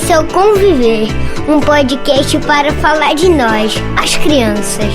Esse é o Conviver, um podcast para falar de nós, as crianças.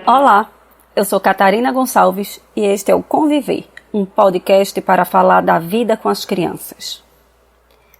Olá, eu sou Catarina Gonçalves e este é o Conviver, um podcast para falar da vida com as crianças.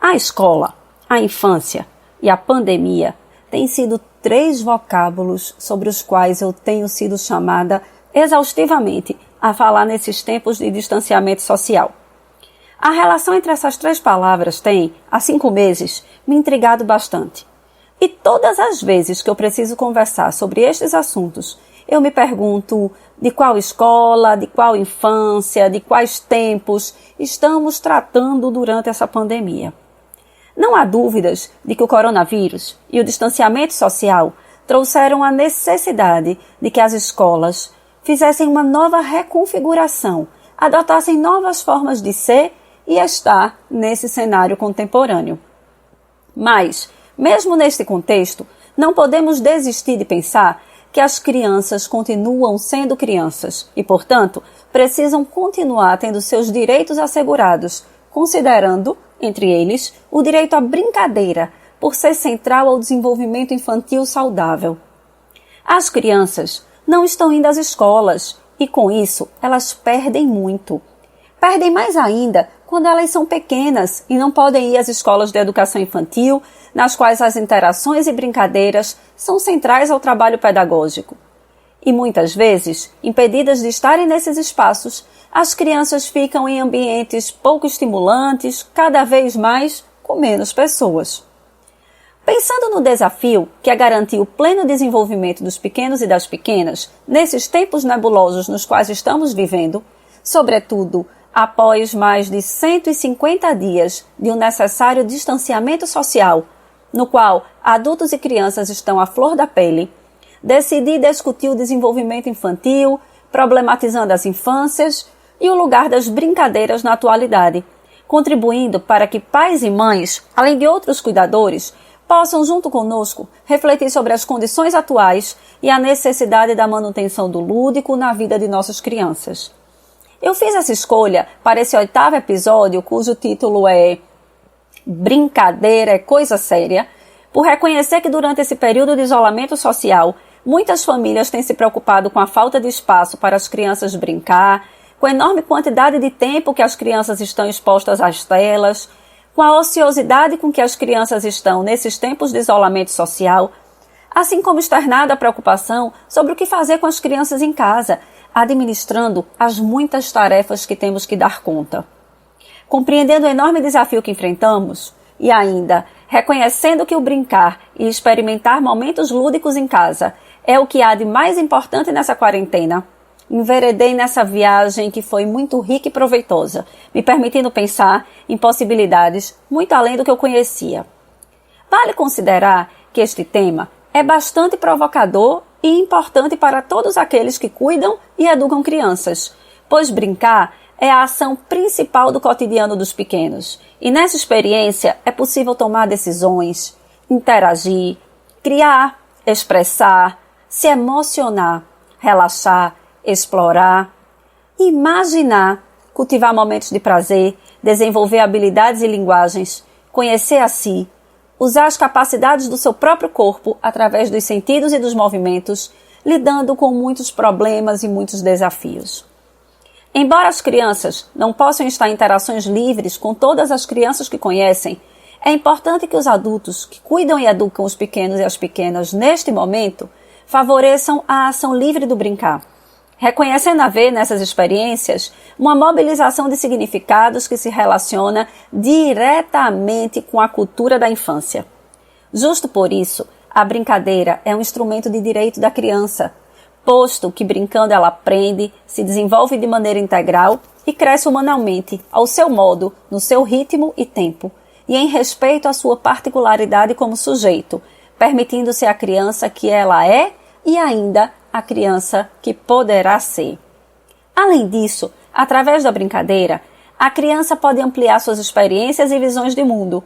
A escola, a infância e a pandemia têm sido 3 vocábulos sobre os quais eu tenho sido chamada exaustivamente a falar nesses tempos de distanciamento social. A relação entre essas 3 palavras tem, há 5 meses, me intrigado bastante. E todas as vezes que eu preciso conversar sobre estes assuntos, eu me pergunto de qual escola, de qual infância, de quais tempos estamos tratando durante essa pandemia. Não há dúvidas de que o coronavírus e o distanciamento social trouxeram a necessidade de que as escolas fizessem uma nova reconfiguração, adotassem novas formas de ser e estar nesse cenário contemporâneo. Mas, mesmo neste contexto, não podemos desistir de pensar que as crianças continuam sendo crianças e, portanto, precisam continuar tendo seus direitos assegurados, considerando, entre eles, o direito à brincadeira, por ser central ao desenvolvimento infantil saudável. As crianças não estão indo às escolas e, com isso, elas perdem muito. Perdem mais ainda quando elas são pequenas e não podem ir às escolas de educação infantil, nas quais as interações e brincadeiras são centrais ao trabalho pedagógico. E muitas vezes, impedidas de estarem nesses espaços, as crianças ficam em ambientes pouco estimulantes, cada vez mais com menos pessoas. Pensando no desafio que é garantir o pleno desenvolvimento dos pequenos e das pequenas nesses tempos nebulosos nos quais estamos vivendo, sobretudo após mais de 150 dias de um necessário distanciamento social, no qual adultos e crianças estão à flor da pele, decidi discutir o desenvolvimento infantil, problematizando as infâncias e o lugar das brincadeiras na atualidade, contribuindo para que pais e mães, além de outros cuidadores, possam, junto conosco, refletir sobre as condições atuais e a necessidade da manutenção do lúdico na vida de nossas crianças. Eu fiz essa escolha para esse 8º episódio, cujo título é Brincadeira é Coisa Séria, por reconhecer que durante esse período de isolamento social, muitas famílias têm se preocupado com a falta de espaço para as crianças brincar, com a enorme quantidade de tempo que as crianças estão expostas às telas, com a ociosidade com que as crianças estão nesses tempos de isolamento social, assim como externada a preocupação sobre o que fazer com as crianças em casa, administrando as muitas tarefas que temos que dar conta. Compreendendo o enorme desafio que enfrentamos e ainda reconhecendo que o brincar e experimentar momentos lúdicos em casa é o que há de mais importante nessa quarentena, enveredei nessa viagem que foi muito rica e proveitosa, me permitindo pensar em possibilidades muito além do que eu conhecia. Vale considerar que este tema é bastante provocador e importante para todos aqueles que cuidam e educam crianças, pois brincar é a ação principal do cotidiano dos pequenos, e nessa experiência é possível tomar decisões, interagir, criar, expressar, se emocionar, relaxar, explorar, imaginar, cultivar momentos de prazer, desenvolver habilidades e linguagens, conhecer a si, usar as capacidades do seu próprio corpo através dos sentidos e dos movimentos, lidando com muitos problemas e muitos desafios. Embora as crianças não possam estar em interações livres com todas as crianças que conhecem, é importante que os adultos que cuidam e educam os pequenos e as pequenas neste momento favoreçam a ação livre do brincar, reconhecendo haver nessas experiências uma mobilização de significados que se relaciona diretamente com a cultura da infância. Justo por isso, a brincadeira é um instrumento de direito da criança, posto que brincando ela aprende, se desenvolve de maneira integral e cresce humanamente, ao seu modo, no seu ritmo e tempo, e em respeito à sua particularidade como sujeito, permitindo-se a criança que ela é e ainda a criança que poderá ser. Além disso, através da brincadeira, a criança pode ampliar suas experiências e visões de mundo,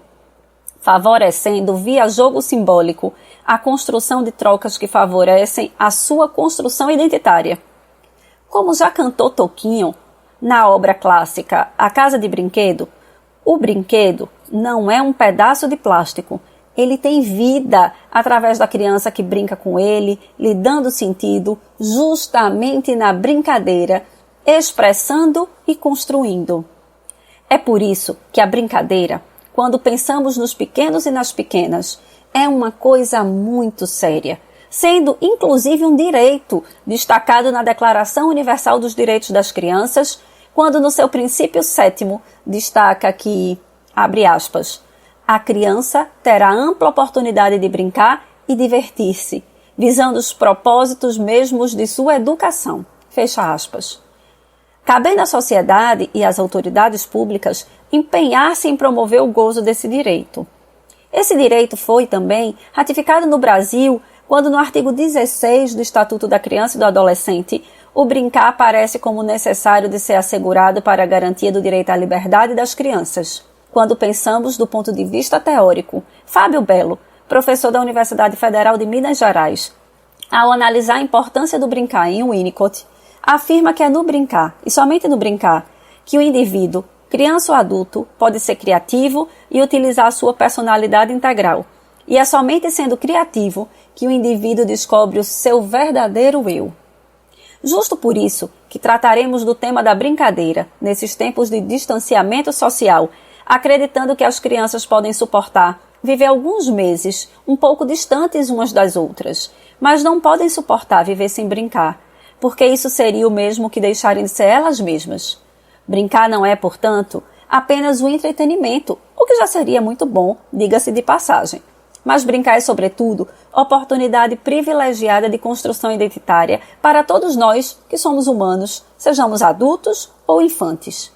favorecendo via jogo simbólico a construção de trocas que favorecem a sua construção identitária. Como já cantou Toquinho na obra clássica A Casa de Brinquedo, o brinquedo não é um pedaço de plástico. Ele tem vida através da criança que brinca com ele, lhe dando sentido justamente na brincadeira, expressando e construindo. É por isso que a brincadeira, quando pensamos nos pequenos e nas pequenas, é uma coisa muito séria, sendo inclusive um direito destacado na Declaração Universal dos Direitos das Crianças, quando no seu princípio 7º destaca que, abre aspas, a criança terá ampla oportunidade de brincar e divertir-se, visando os propósitos mesmos de sua educação. Fecha aspas. Cabendo à sociedade e às autoridades públicas empenhar-se em promover o gozo desse direito. Esse direito foi também ratificado no Brasil quando no artigo 16 do Estatuto da Criança e do Adolescente o brincar aparece como necessário de ser assegurado para a garantia do direito à liberdade das crianças. Quando pensamos do ponto de vista teórico, Fábio Belo, professor da Universidade Federal de Minas Gerais, ao analisar a importância do brincar em Winnicott, afirma que é no brincar, e somente no brincar, que o indivíduo, criança ou adulto, pode ser criativo e utilizar a sua personalidade integral. E é somente sendo criativo que o indivíduo descobre o seu verdadeiro eu. Justo por isso que trataremos do tema da brincadeira nesses tempos de distanciamento social, acreditando que as crianças podem suportar viver alguns meses um pouco distantes umas das outras, mas não podem suportar viver sem brincar, porque isso seria o mesmo que deixarem de ser elas mesmas. Brincar não é, portanto, apenas um entretenimento, o que já seria muito bom, diga-se de passagem. Mas brincar é, sobretudo, oportunidade privilegiada de construção identitária para todos nós que somos humanos, sejamos adultos ou infantes.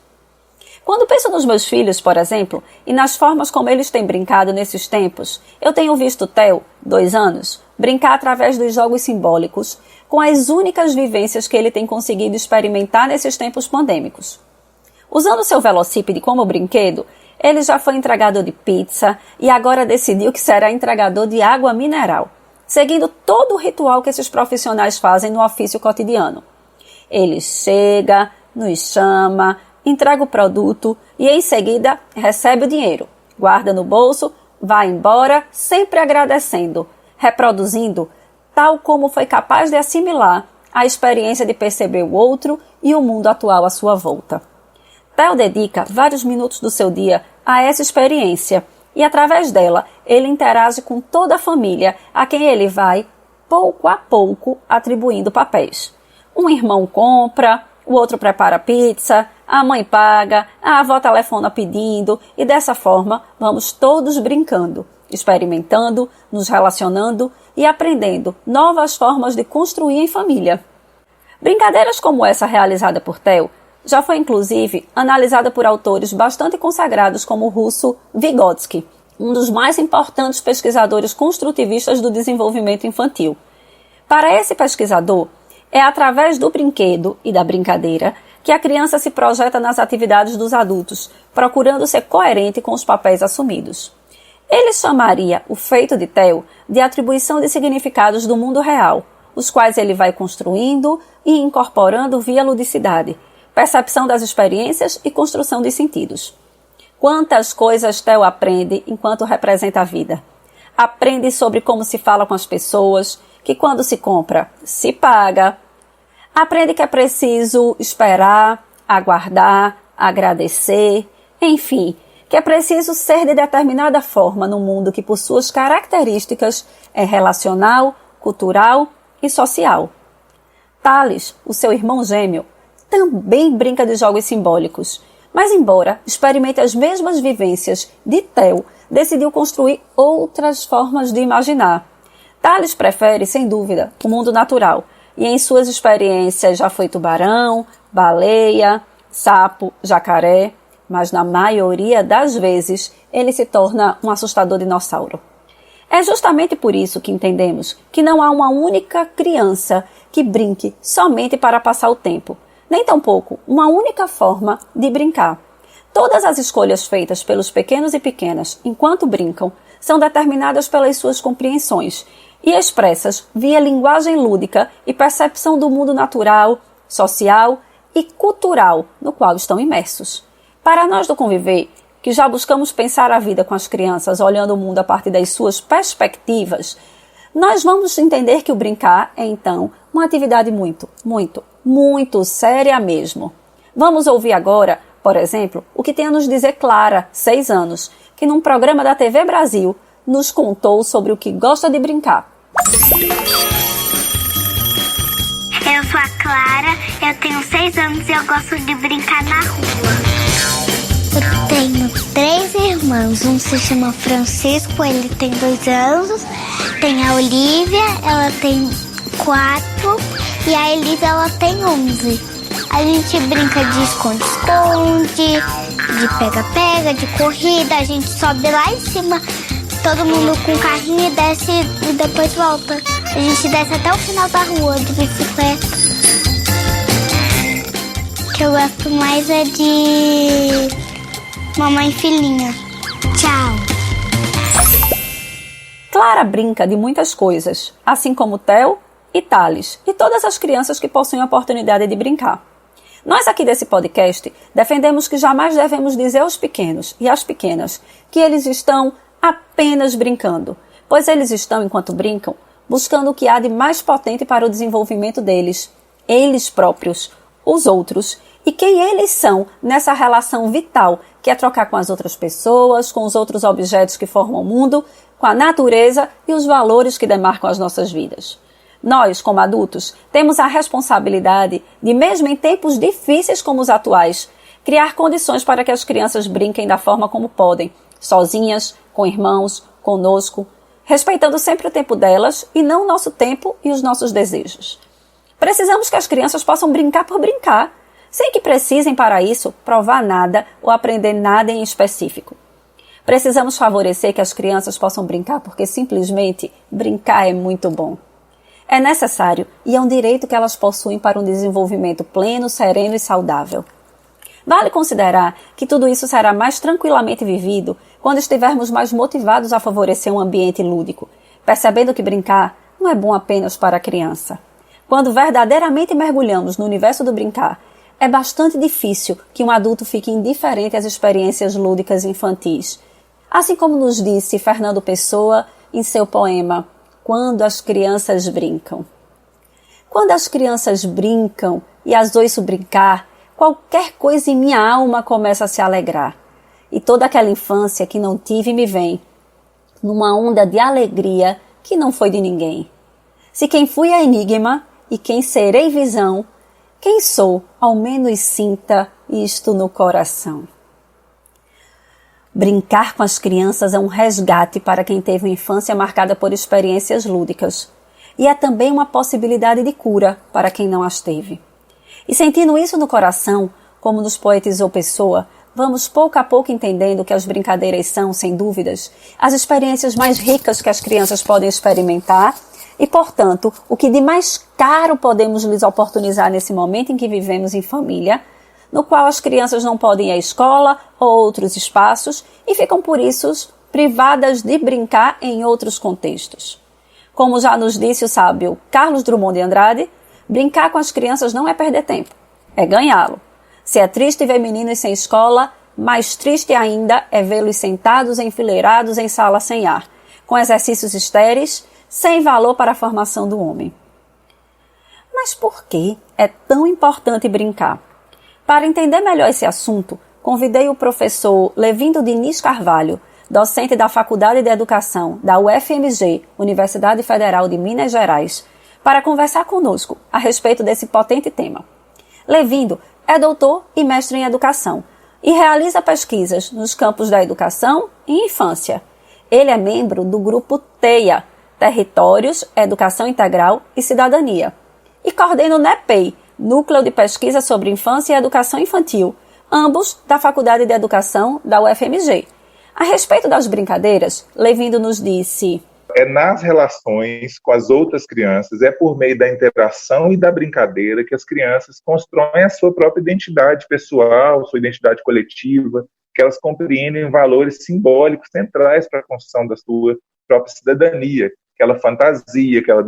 Quando penso nos meus filhos, por exemplo, e nas formas como eles têm brincado nesses tempos, eu tenho visto Theo, 2 anos, brincar através dos jogos simbólicos, com as únicas vivências que ele tem conseguido experimentar nesses tempos pandêmicos. Usando seu velocípede como brinquedo, ele já foi entregador de pizza e agora decidiu que será entregador de água mineral, seguindo todo o ritual que esses profissionais fazem no ofício cotidiano. Ele chega, nos chama, entrega o produto e em seguida recebe o dinheiro, guarda no bolso, vai embora, sempre agradecendo, reproduzindo tal como foi capaz de assimilar a experiência de perceber o outro e o mundo atual à sua volta. Theo dedica vários minutos do seu dia a essa experiência e, através dela, ele interage com toda a família a quem ele vai, pouco a pouco, atribuindo papéis. Um irmão compra, o outro prepara pizza, a mãe paga, a avó telefona pedindo e, dessa forma, vamos todos brincando, experimentando, nos relacionando e aprendendo novas formas de construir em família. Brincadeiras como essa realizada por Theo já foi, inclusive, analisada por autores bastante consagrados como o russo Vygotsky, um dos mais importantes pesquisadores construtivistas do desenvolvimento infantil. Para esse pesquisador, é através do brinquedo e da brincadeira que a criança se projeta nas atividades dos adultos, procurando ser coerente com os papéis assumidos. Ele chamaria o feito de Theo de atribuição de significados do mundo real, os quais ele vai construindo e incorporando via ludicidade, percepção das experiências e construção de sentidos. Quantas coisas Theo aprende enquanto representa a vida. Aprende sobre como se fala com as pessoas, que quando se compra, se paga. Aprende que é preciso esperar, aguardar, agradecer, enfim, que é preciso ser de determinada forma no mundo que, por suas características, é relacional, cultural e social. Thales, o seu irmão gêmeo, também brinca de jogos simbólicos, mas embora experimente as mesmas vivências de Theo, decidiu construir outras formas de imaginar. Thales prefere, sem dúvida, o mundo natural, e em suas experiências já foi tubarão, baleia, sapo, jacaré, mas na maioria das vezes ele se torna um assustador dinossauro. É justamente por isso que entendemos que não há uma única criança que brinque somente para passar o tempo, nem tampouco uma única forma de brincar. Todas as escolhas feitas pelos pequenos e pequenas enquanto brincam são determinadas pelas suas compreensões e expressas via linguagem lúdica e percepção do mundo natural, social e cultural no qual estão imersos. Para nós do Conviver, que já buscamos pensar a vida com as crianças olhando o mundo a partir das suas perspectivas, nós vamos entender que o brincar é, então, uma atividade muito séria mesmo. Vamos ouvir agora, por exemplo, o que tem a nos dizer Clara, 6 anos, que num programa da TV Brasil nos contou sobre o que gosta de brincar. Eu sou a Clara, eu tenho 6 anos e eu gosto de brincar na rua. Eu tenho 3 irmãos, um se chama Francisco, ele tem 2 anos. Tem a Olivia, ela tem 4 e a Elisa, ela tem 11. A gente brinca de esconde-esconde, de pega-pega, de corrida, a gente sobe lá em cima, todo mundo com o carrinho e desce e depois volta. A gente desce até o final da rua de bicicleta. O que eu gosto mais é de mamãe e filhinha. Tchau. Clara brinca de muitas coisas, assim como Theo e Thales e todas as crianças que possuem a oportunidade de brincar. Nós aqui desse podcast defendemos que jamais devemos dizer aos pequenos e às pequenas que eles estão apenas brincando, pois eles estão, enquanto brincam, buscando o que há de mais potente para o desenvolvimento deles, eles próprios, os outros, e quem eles são nessa relação vital que é trocar com as outras pessoas, com os outros objetos que formam o mundo, com a natureza e os valores que demarcam as nossas vidas. Nós, como adultos, temos a responsabilidade de, mesmo em tempos difíceis como os atuais, criar condições para que as crianças brinquem da forma como podem, sozinhas, com irmãos, conosco, respeitando sempre o tempo delas e não o nosso tempo e os nossos desejos. Precisamos que as crianças possam brincar por brincar, sem que precisem, para isso, provar nada ou aprender nada em específico. Precisamos favorecer que as crianças possam brincar porque simplesmente brincar é muito bom. É necessário e é um direito que elas possuem para um desenvolvimento pleno, sereno e saudável. Vale considerar que tudo isso será mais tranquilamente vivido quando estivermos mais motivados a favorecer um ambiente lúdico, percebendo que brincar não é bom apenas para a criança. Quando verdadeiramente mergulhamos no universo do brincar, é bastante difícil que um adulto fique indiferente às experiências lúdicas infantis. Assim como nos disse Fernando Pessoa em seu poema Quando as Crianças Brincam. Quando as crianças brincam e as ouço brincar, qualquer coisa em minha alma começa a se alegrar. E toda aquela infância que não tive me vem, numa onda de alegria que não foi de ninguém. Se quem fui é enigma e quem serei visão, quem sou, ao menos sinta isto no coração. Brincar com as crianças é um resgate para quem teve uma infância marcada por experiências lúdicas. E é também uma possibilidade de cura para quem não as teve. E sentindo isso no coração, como nos poetizou Pessoa, vamos pouco a pouco entendendo que as brincadeiras são, sem dúvidas, as experiências mais ricas que as crianças podem experimentar e, portanto, o que de mais caro podemos lhes oportunizar nesse momento em que vivemos em família, no qual as crianças não podem ir à escola ou outros espaços e ficam, por isso, privadas de brincar em outros contextos. Como já nos disse o sábio Carlos Drummond de Andrade, brincar com as crianças não é perder tempo, é ganhá-lo. Se é triste ver meninos sem escola, mais triste ainda é vê-los sentados enfileirados em sala sem ar, com exercícios estéreis, sem valor para a formação do homem. Mas por que é tão importante brincar? Para entender melhor esse assunto, convidei o professor Levindo Diniz Carvalho, docente da Faculdade de Educação da UFMG, Universidade Federal de Minas Gerais, para conversar conosco a respeito desse potente tema. Levindo é doutor e mestre em educação e realiza pesquisas nos campos da educação e infância. Ele é membro do grupo TEIA, Territórios, Educação Integral e Cidadania, e coordena o NEPEI, Núcleo de Pesquisa sobre Infância e Educação Infantil, ambos da Faculdade de Educação da UFMG. A respeito das brincadeiras, Levindo nos disse: é nas relações com as outras crianças, é por meio da interação e da brincadeira que as crianças constroem a sua própria identidade pessoal, sua identidade coletiva, que elas compreendem valores simbólicos centrais para a construção da sua própria cidadania, aquela fantasia, aquela